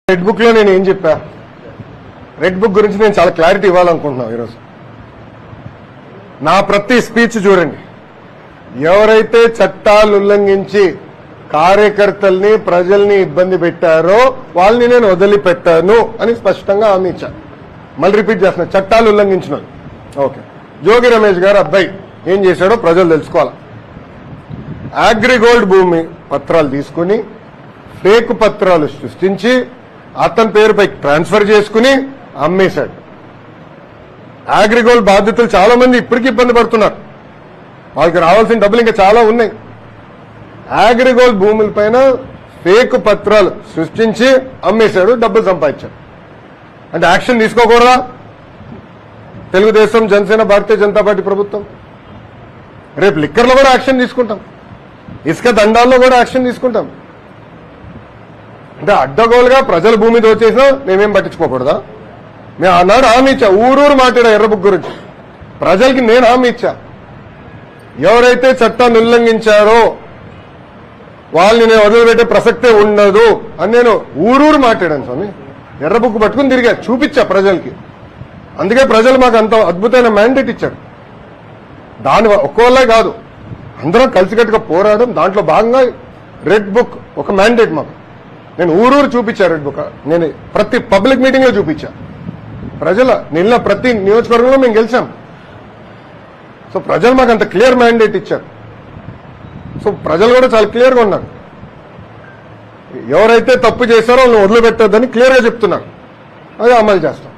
Red book లో నేను ఏం చెప్పా, రెడ్ బుక్ గురించి నేను చాలా క్లారిటీ ఇవ్వాలనుకుంటున్నాను ఈరోజు. నా ప్రతి స్పీచ్ చూడండి, ఎవరైతే చట్టాలు ఉల్లంఘించి కార్యకర్తల్ని ప్రజల్ని ఇబ్బంది పెట్టారో వాళ్ళని నేను వదిలిపెట్టాను అని స్పష్టంగా హామీ ఇచ్చాను. మళ్ళీ రిపీట్ చేస్తున్నా, చట్టాలు ఉల్లంఘించిన ఓకే. జోగి రమేష్ గారు అబ్బాయి ఏం చేశాడో ప్రజలు తెలుసుకోవాలి. అగ్రిగోల్డ్ భూమి పత్రాలు తీసుకుని ఫేక్ పత్రాలు సృష్టించి అతని పేరుపై ట్రాన్స్ఫర్ చేసుకుని అమ్మేశాడు. అగ్రిగోల్డ్ బాధితులు చాలా మంది ఇప్పటికీ ఇబ్బంది పడుతున్నారు, వాళ్ళకి రావాల్సిన డబ్బులు ఇంకా చాలా ఉన్నాయి. అగ్రిగోల్డ్ భూములపైన ఫేక్ పత్రాలు సృష్టించి అమ్మేశాడు, డబ్బులు సంపాదించాడు. అంటే యాక్షన్ తీసుకోకూడదా తెలుగుదేశం, జనసేన, భారతీయ జనతా పార్టీ ప్రభుత్వం? రేపు లిక్కర్లో కూడా యాక్షన్ తీసుకుంటాం, ఇసుక దండాల్లో కూడా యాక్షన్ తీసుకుంటాం. అంటే అడ్డగోలుగా ప్రజల భూమి దోచేసినా మేమేం పట్టించుకోకూడదా? మేము ఆనాడు హామీ ఇచ్చా, ఊరూరు మాట్లాడా ఎర్ర బుక్ గురించి. ప్రజలకి నేను హామీ ఇచ్చా, ఎవరైతే చట్టాన్ని ఉల్లంఘించారో వాళ్ళని నేను వదిలిపెట్టే ప్రసక్తే ఉండదు అని నేను ఊరూరు మాట్లాడాను స్వామి. ఎర్ర బుక్ పట్టుకుని తిరిగా చూపించా ప్రజలకి. అందుకే ప్రజలు మాకు అంత అద్భుతమైన మ్యాండేట్ ఇచ్చారు. దాని ఒక్కోళ్ళే కాదు, అందరం కలిసికట్టుగా పోరాడడం, దాంట్లో భాగంగా రెడ్ బుక్ ఒక మ్యాండేట్ మాకు. నేను ఊరూరు చూపించా రెడ్ బుక్, నేను ప్రతి పబ్లిక్ మీటింగ్ లో చూపించా. ప్రజల నిన్న ప్రతి నియోజకవర్గంలో మేము గెలిచాం. సో ప్రజలు మాకు అంత క్లియర్ మ్యాండేట్ ఇచ్చారు. సో ప్రజలు కూడా చాలా క్లియర్గా ఉన్నారు, ఎవరైతే తప్పు చేశారో వాళ్ళని వదిలిపెట్టొద్దని క్లియర్గా చెప్తున్నారు. అదే అమలు చేస్తాం.